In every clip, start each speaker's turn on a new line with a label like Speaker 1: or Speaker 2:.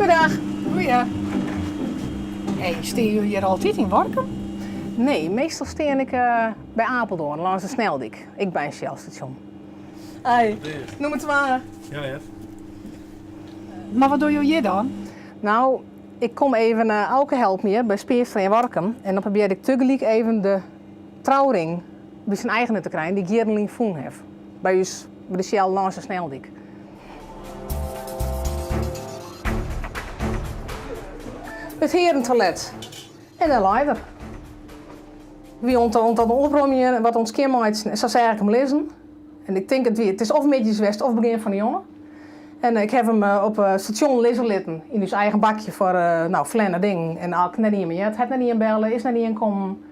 Speaker 1: Goeiedag.
Speaker 2: Goeie. Hey, steen jullie hier altijd in Workum?
Speaker 1: Nee, meestal steen ik bij Apeldoorn, langs de Sneldik. Ik bij een Shell-station. Hey, noem het maar.
Speaker 3: Ja, ja.
Speaker 2: Maar wat doe je hier dan?
Speaker 1: Nou, ik kom even Auke helpen hier bij Speerstra in Workum. En dan probeer ik tegelijk even de trouwring bij zijn eigen te krijgen die ik hier in Voen heb. Bij de Shell langs de Sneldik. Het herentoilet. En de leider. Wie ont dat opruimen wat ons kindermeid zou zeggen hem lezen. En ik denk het is of Midjeswest of begin van de jongen. En ik heb hem op station lezen litten in zijn eigen bakje voor flanner ding. En ik net niet meer. Het had net niet in bellen, is net niet in komen.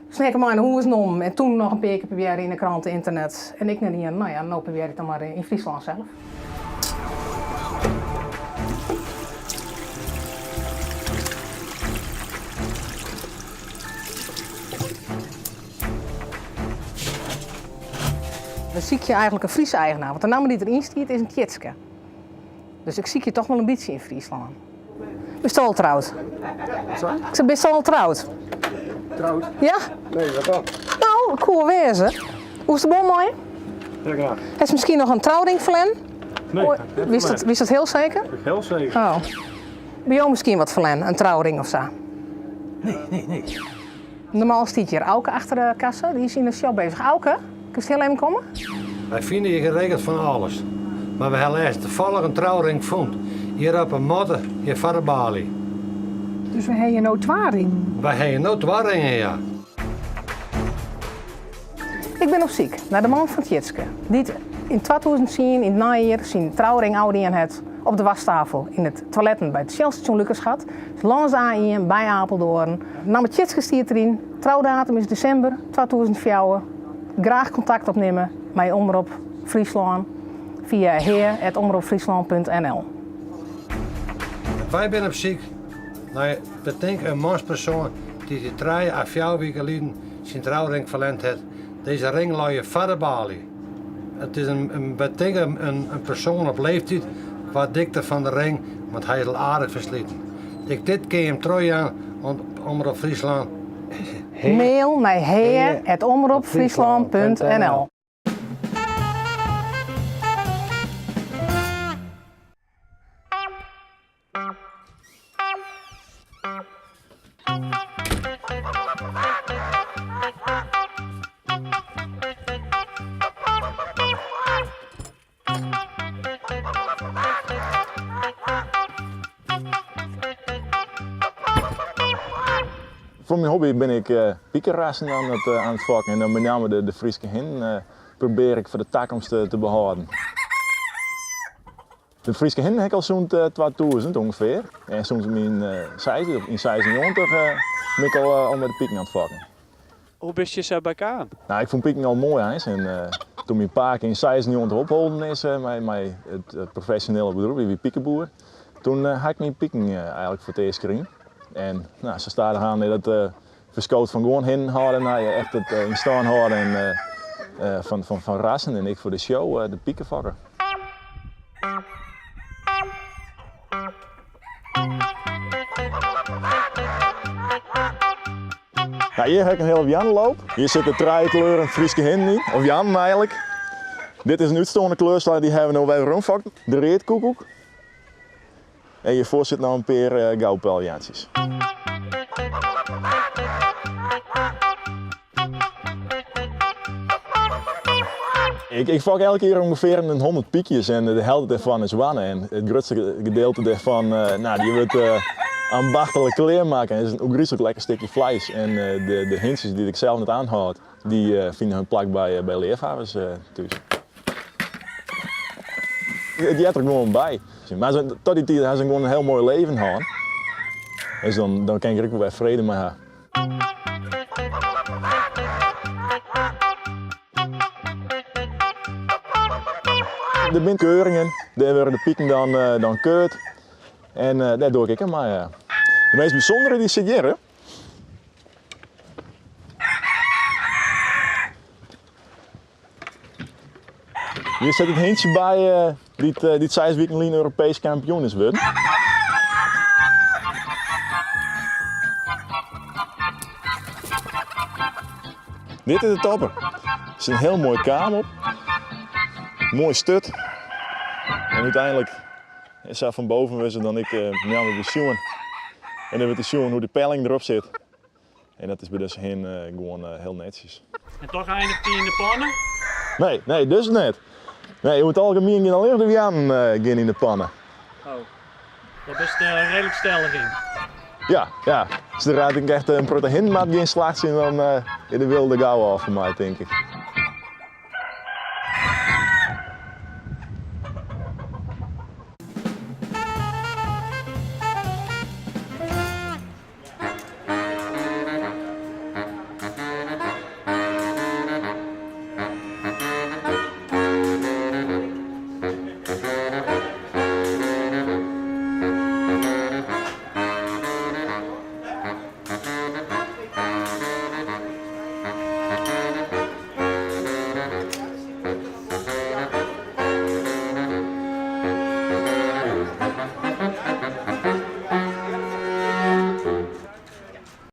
Speaker 1: Snakken maar hoe is het om? En toen nog een paar keer proberen in de kranten, internet. En ik net niet in. Nou ja, nou probeer ik dan maar in Friesland zelf. Dan zie ik je eigenlijk een Friese eigenaar. Want de naam die erin staat is een Tjitske. Dus ik zie je toch wel een beetje in Friesland. Ben je al getrouwd?
Speaker 3: Sorry?
Speaker 1: Ik zeg, ben je al getrouwd?
Speaker 3: Trouwd?
Speaker 1: Ja?
Speaker 3: Nee, wat dan?
Speaker 1: Nou, cool wezen. Hoe is de bom mooi?
Speaker 3: Ja, graag.
Speaker 1: Is misschien nog een trouwring verlen?
Speaker 3: Nee,
Speaker 1: Wist dat heel zeker?
Speaker 3: heel zeker.
Speaker 1: Oh. Ben jou misschien wat verlen? Een trouwring of zo?
Speaker 3: Nee.
Speaker 1: Normaal stiet hier Auke achter de kassa. Die is in de shop bezig. Auke, kun je heel even komen?
Speaker 4: Wij vinden je geregeld van alles. Maar we hebben eerst toevallig een trouwring gevonden. Hier op een motte, hier van de balie.
Speaker 2: Dus we hebben je noodwaring.
Speaker 4: Wij hebben nooit waarringen, ja.
Speaker 1: Ik ben op zoek naar de man van Tjitske. Die het in 2010 in het najaar zijn trouwring Audi en het op de wastafel in het toiletten bij het Shell-station Lucas had. Dus langs A1 bij Apeldoorn. Naam Tjitske stiert erin. Trouwdatum is december 2004. Graag contact opnemen met Omroep Friesland via heer@omroepfriesland.nl.
Speaker 4: Wij zijn op zoek naar een manspersoon die de 3 à 4 weken geleden zijn trouwring verlend heeft. Deze ring lag je van de balie. Het is een persoon op leeftijd wat dikte van de ring, want hij is al aardig versleten. Ik dit keer hem terug aan Omroep Friesland.
Speaker 1: Mail naar heer@omroepfriesland.nl.
Speaker 5: Voor mijn hobby ben ik piekenrassen aan het vakken en dan met name de Friese hin probeer ik voor de toekomst te behouden. De Friese hin heb ik al zo'n 2000 ongeveer en soms in 96 ben ik al met de pieken aan het vakken.
Speaker 6: Hoe ben je zo bij elkaar aan?
Speaker 5: Nou, ik vond pieken al mooi eens en toen mijn pa in 96 opgeholpen is met het professionele bedrijf, wie piekenboer, toen had ik mijn pieken eigenlijk voor het eerst gezien. En nou, ze staan er aan dat verschoot van gewoon heen houden naar je echt het in staan houden en van rassen en ik voor de show de pieken vakken. Nou, hier heb ik een hele Janloop. Hier zitten 3 kleuren Friese hin in, of Jan eigenlijk. Dit is een uitstaande kleurslag die hebben we nog bij rondvakken. De reetkoekoek. En hiervoor zit nog een paar goudpeljaantjes. Ik vak elke keer ongeveer 100 piekjes en de helft ervan is wannen. En het grootste gedeelte daarvan die wordt ambachtelijk kleermaken. Het is een ongriezelijk lekker stukje vlees. En de hintjes die ik zelf net aanhoud, die vinden hun plak bij leerhavers thuis. Die had er gewoon bij. Maar tot die tijd hebben ze gewoon een heel mooi leven gehad. Dus dan kan ik er ook wel vrede mee hebben. De bintkeuringen, daar worden de pieken dan keurd. En daar doe ik hem maar. De meest bijzondere die zit hier. Hier zit het hintje bij die 6 weken Europees kampioen is geworden. Dit is de topper. Er zit een heel mooi kaam op. Mooi stut. En uiteindelijk is hij van boven wisten dan ik met de sjoen. En dan weet de sjoen hoe de pelling erop zit. En dat is bij dus gewoon heel netjes.
Speaker 6: En toch eindigt hij in de pannen?
Speaker 5: Nee, dus net. Nee, je moet algemeen alleen de Jan gaan in de pannen.
Speaker 6: Oh, dat is redelijk stellig in.
Speaker 5: Ja. Dus er raad ik echt een proteïnmaat geen slag zien dan in de wilde gauw af voor mij, denk ik.